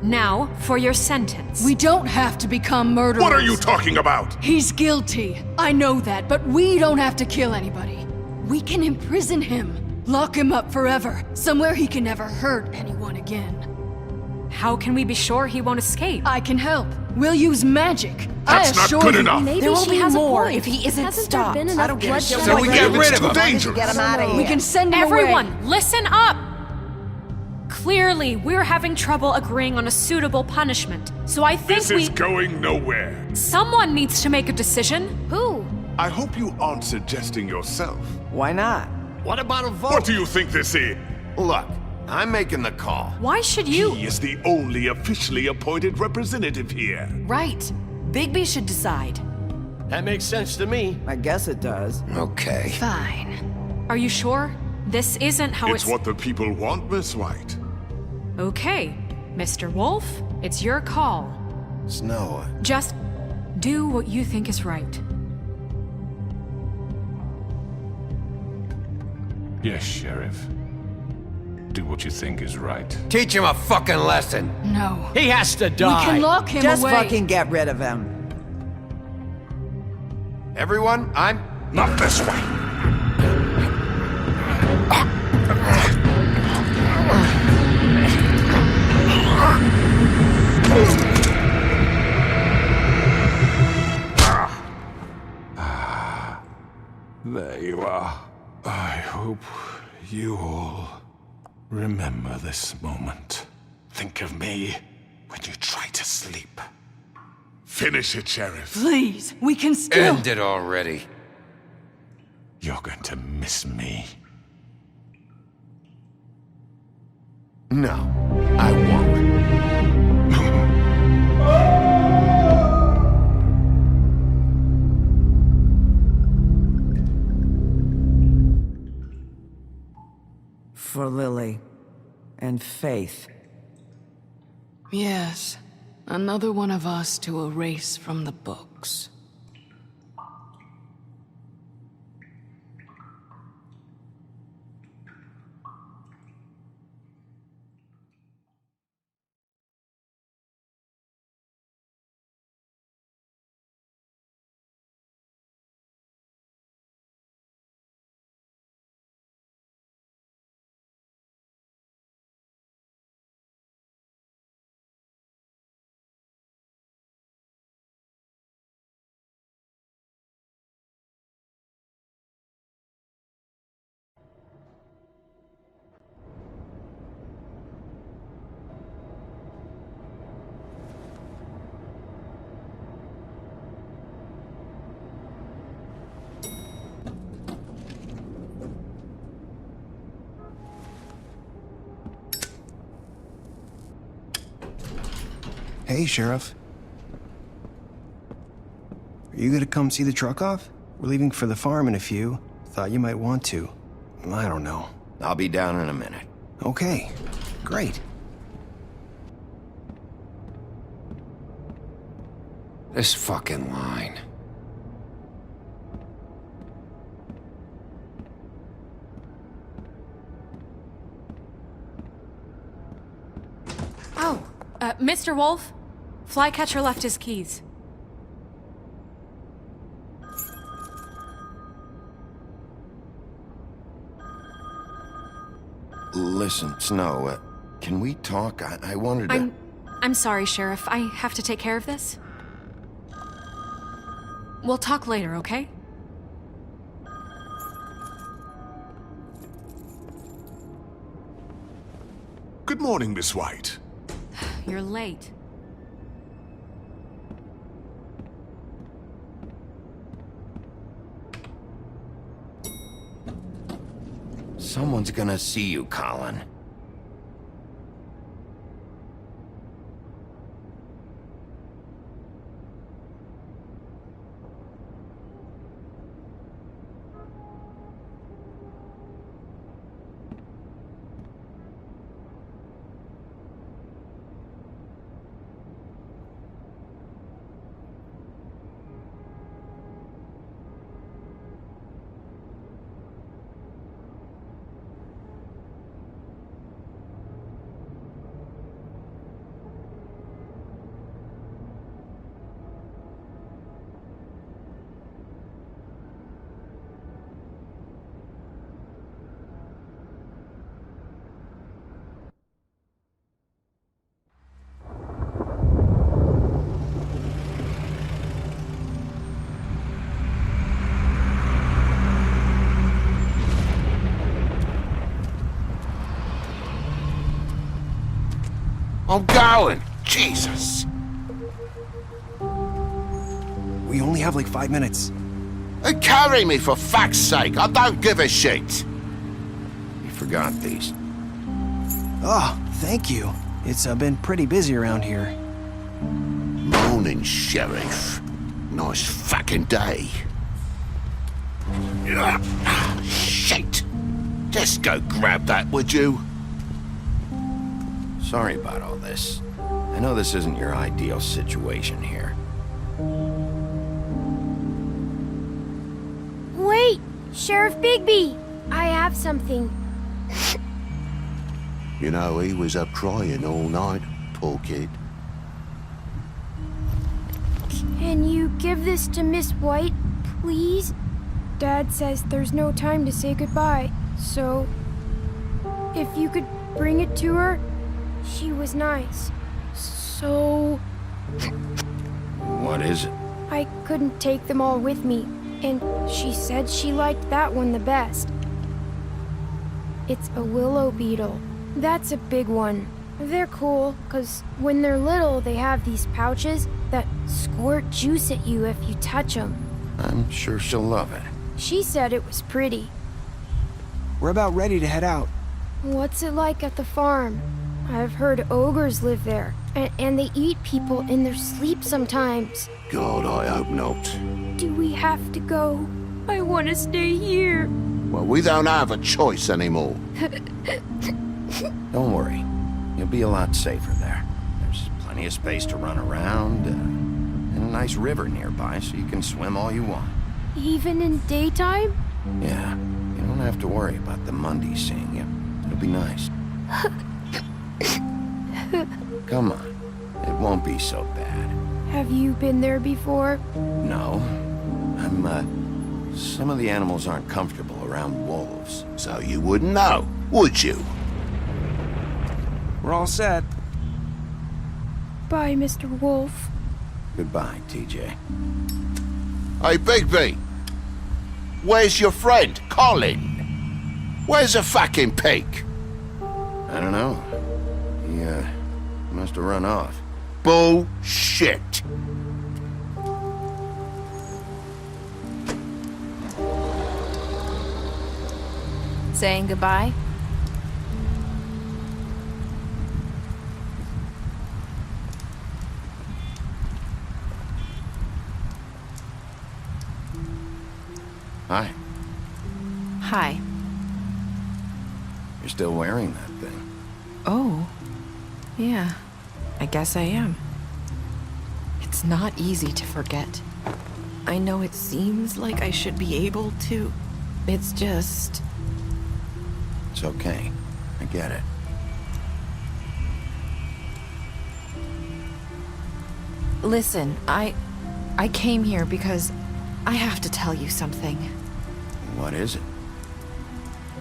Now, for your sentence. We don't have to become murderers. What are you talking about? He's guilty. I know that, but we don't have to kill anybody. We can imprison him. Lock him up forever. Somewhere he can never hurt anyone again. How can we be sure he won't escape? I can help. We'll use magic. That's not good enough. Maybe there will she be has more a point. if he isn't Hasn't stopped. there been enough bloodshed? So we get rid of him. Dangerous. Get him out of here. We can send him Everyone, away. listen up! Clearly, we're having trouble agreeing on a suitable punishment. So I think This is going nowhere. someone needs to make a decision. Who? I hope you aren't suggesting yourself. Why not? What about a vote? What do you think this is? Look, I'm making the call. Why should you? He is the only officially appointed representative here. Right. Bigby should decide. That makes sense to me. I guess it does. Okay. Fine. Are you sure? This isn't how It's what the people want, Miss White. Okay, Mr. Wolf, it's your call. Snow. Just do what you think is right. Yes, Sheriff. Do what you think is right. Teach him a fucking lesson. No. He has to die. We can lock him Just away. fucking get rid of him. Everyone, I'm... Not this way. There you are. I hope you all remember this moment. Think of me when you try to sleep. Finish it, Sheriff. Please, we can still... End it already. You're going to miss me. No, I won't. For Lily and Faith. Yes, another one of us to erase from the books. Hey, Sheriff. Are you gonna come see the truck off? We're leaving for the farm in a few. Thought you might want to. I don't know. I'll be down in a minute. Okay, great. This fucking line. Oh, Mr. Wolf, Flycatcher left his keys. Listen, Snow, can we talk? I wanted to... I'm sorry, Sheriff. I have to take care of this. We'll talk later, okay? Good morning, Miss White. You're late. Someone's gonna see you, Colin. I'm going! Jesus! We only have like 5 minutes. Carry me for fuck's sake! I don't give a shit! You forgot these. Oh, thank you. It's been pretty busy around here. Morning, Sheriff. Nice fucking day. Shit! Just go grab that, would you? Sorry about all this. I know this isn't your ideal situation here. Wait! Sheriff Bigby! I have something. You know, he was up crying all night, poor kid. Can you give this to Miss White, please? Dad says there's no time to say goodbye, so... if you could bring it to her, she was nice. So... What is it? I couldn't take them all with me, and she said she liked that one the best. It's a willow beetle. That's a big one. They're cool, 'cause when they're little, they have these pouches that squirt juice at you if you touch them. I'm sure she'll love it. She said it was pretty. We're about ready to head out. What's it like at the farm? I've heard ogres live there, and they eat people in their sleep sometimes. God, I hope not. Do we have to go? I want to stay here. Well, we don't have a choice anymore. Don't worry. You'll be a lot safer there. There's plenty of space to run around, and a nice river nearby so you can swim all you want. Even in daytime? Yeah, you don't have to worry about the Mundies seeing you. It'll be nice. Come on. It won't be so bad. Have you been there before? No. Some of the animals aren't comfortable around wolves. So you wouldn't know, would you? We're all set. Bye, Mr. Wolf. Goodbye, TJ. Hey, Bigby! Where's your friend, Colin? Where's the fucking pig? I don't know. He must have run off. Bullshit! Saying goodbye? Hi. Hi. You're still wearing that thing. Oh. Yeah. I guess I am. It's not easy to forget. I know it seems like I should be able to. It's just... It's okay. I get it. Listen, I came here because I have to tell you something. What is it?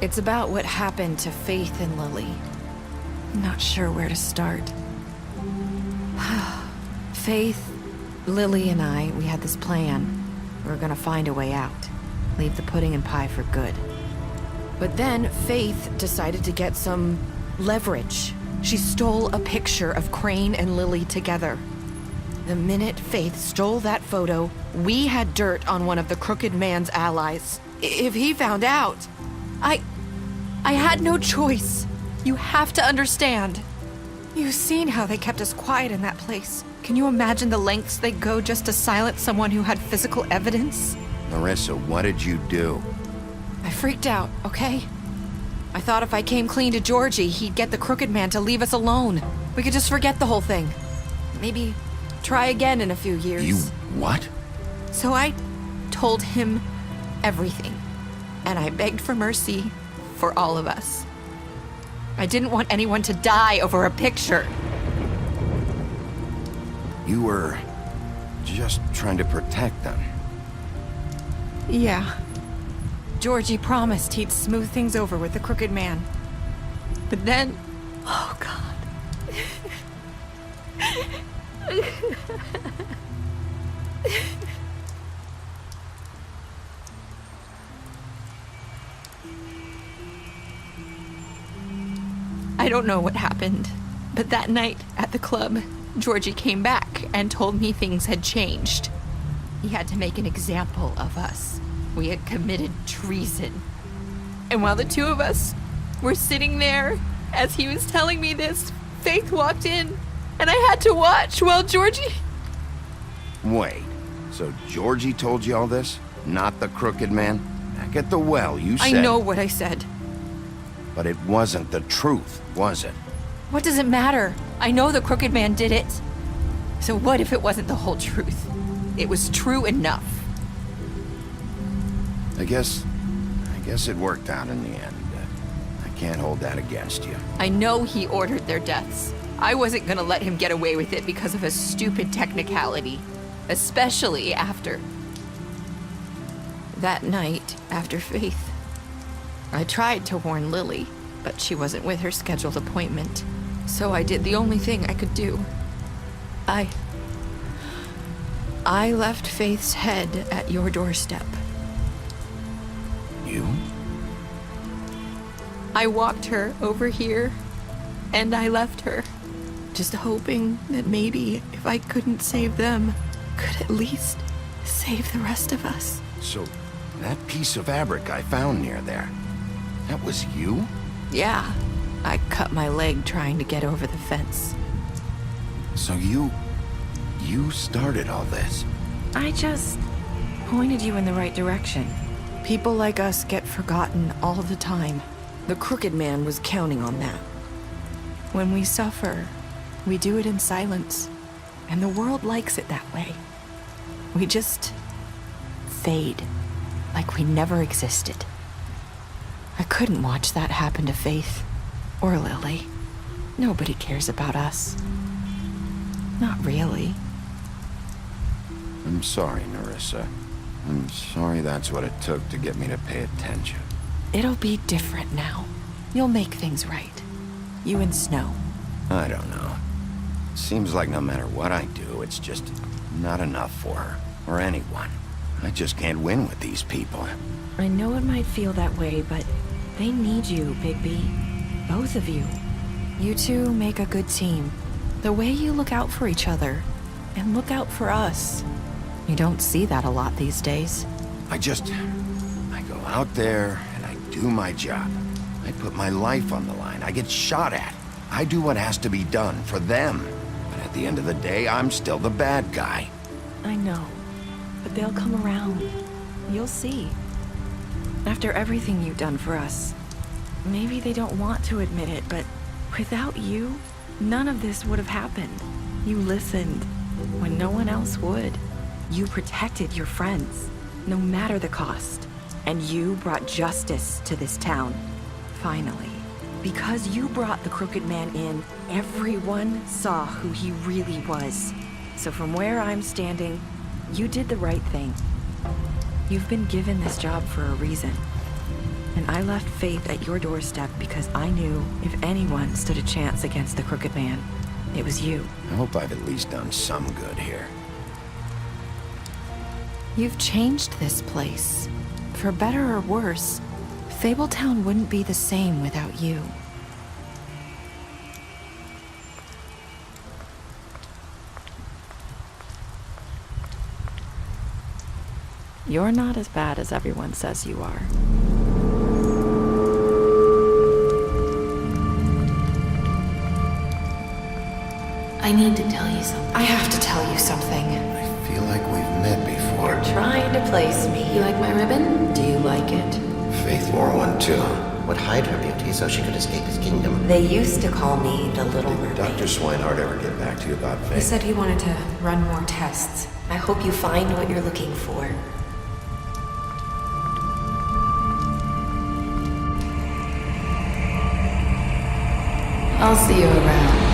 It's about what happened to Faith and Lily. I'm not sure where to start. Faith, Lily, and I, we had this plan. We were gonna find a way out. Leave the pudding and pie for good. But then Faith decided to get some leverage. She stole a picture of Crane and Lily together. The minute Faith stole that photo, we had dirt on one of the crooked man's allies. If he found out, I had no choice. You have to understand. You've seen how they kept us quiet in that place. Can you imagine the lengths they'd go just to silence someone who had physical evidence? Marissa, what did you do? I freaked out, okay? I thought if I came clean to Georgie, he'd get the crooked man to leave us alone. We could just forget the whole thing. Maybe try again in a few years. You what? So I told him everything. And I begged for mercy for all of us. I didn't want anyone to die over a picture. You were just trying to protect them. Yeah. Georgie promised he'd smooth things over with the crooked man. But then... Oh, God. I don't know what happened, but that night at the club, Georgie came back and told me things had changed. He had to make an example of us. We had committed treason. And while the two of us were sitting there, as he was telling me this, Faith walked in, and I had to watch while Georgie... Wait, so Georgie told you all this? Not the crooked man? Back at the well, you said... I know what I said. But it wasn't the truth, was it? What does it matter? I know the crooked man did it. So what if it wasn't the whole truth? It was true enough. I guess it worked out in the end. I can't hold that against you. I know he ordered their deaths. I wasn't gonna let him get away with it because of a stupid technicality. Especially after... that night, after Faith. I tried to warn Lily, but she wasn't with her scheduled appointment. So I did the only thing I could do. I left Faith's head at your doorstep. You? I walked her over here, and I left her. Just hoping that maybe if I couldn't save them, could at least save the rest of us. So, that piece of fabric I found near there, that was you? Yeah. I cut my leg trying to get over the fence. So you started all this? I just pointed you in the right direction. People like us get forgotten all the time. The crooked man was counting on that. When we suffer, we do it in silence. And the world likes it that way. We just fade, like we never existed. I couldn't watch that happen to Faith. Or Lily. Nobody cares about us. Not really. I'm sorry, Narissa. I'm sorry that's what it took to get me to pay attention. It'll be different now. You'll make things right. You and Snow. I don't know. It seems like no matter what I do, it's just not enough for her. Or anyone. I just can't win with these people. I know it might feel that way, but they need you, Bigby. Both of you. You two make a good team. The way you look out for each other, and look out for us. You don't see that a lot these days. I go out there and I do my job. I put my life on the line. I get shot at. I do what has to be done for them. But at the end of the day, I'm still the bad guy. I know. But they'll come around. You'll see. After everything you've done for us, maybe they don't want to admit it, but without you, none of this would have happened. You listened when no one else would. You protected your friends, no matter the cost. And you brought justice to this town, finally. Because you brought the Crooked Man in, everyone saw who he really was. So from where I'm standing, you did the right thing. You've been given this job for a reason. And I left Faith at your doorstep because I knew if anyone stood a chance against the Crooked Man, it was you. I hope I've at least done some good here. You've changed this place. For better or worse, Fabletown wouldn't be the same without you. You're not as bad as everyone says you are. I need to tell you something. I have to tell you something. I feel like we've met before. You're trying to place me. You like my ribbon? Do you like it? Faith wore one too. Would hide her beauty so she could escape his kingdom. They used to call me the Little Did Mermaid. Dr. Swinehart ever get back to you about Faith? He said he wanted to run more tests. I hope you find what you're looking for. I'll see you around.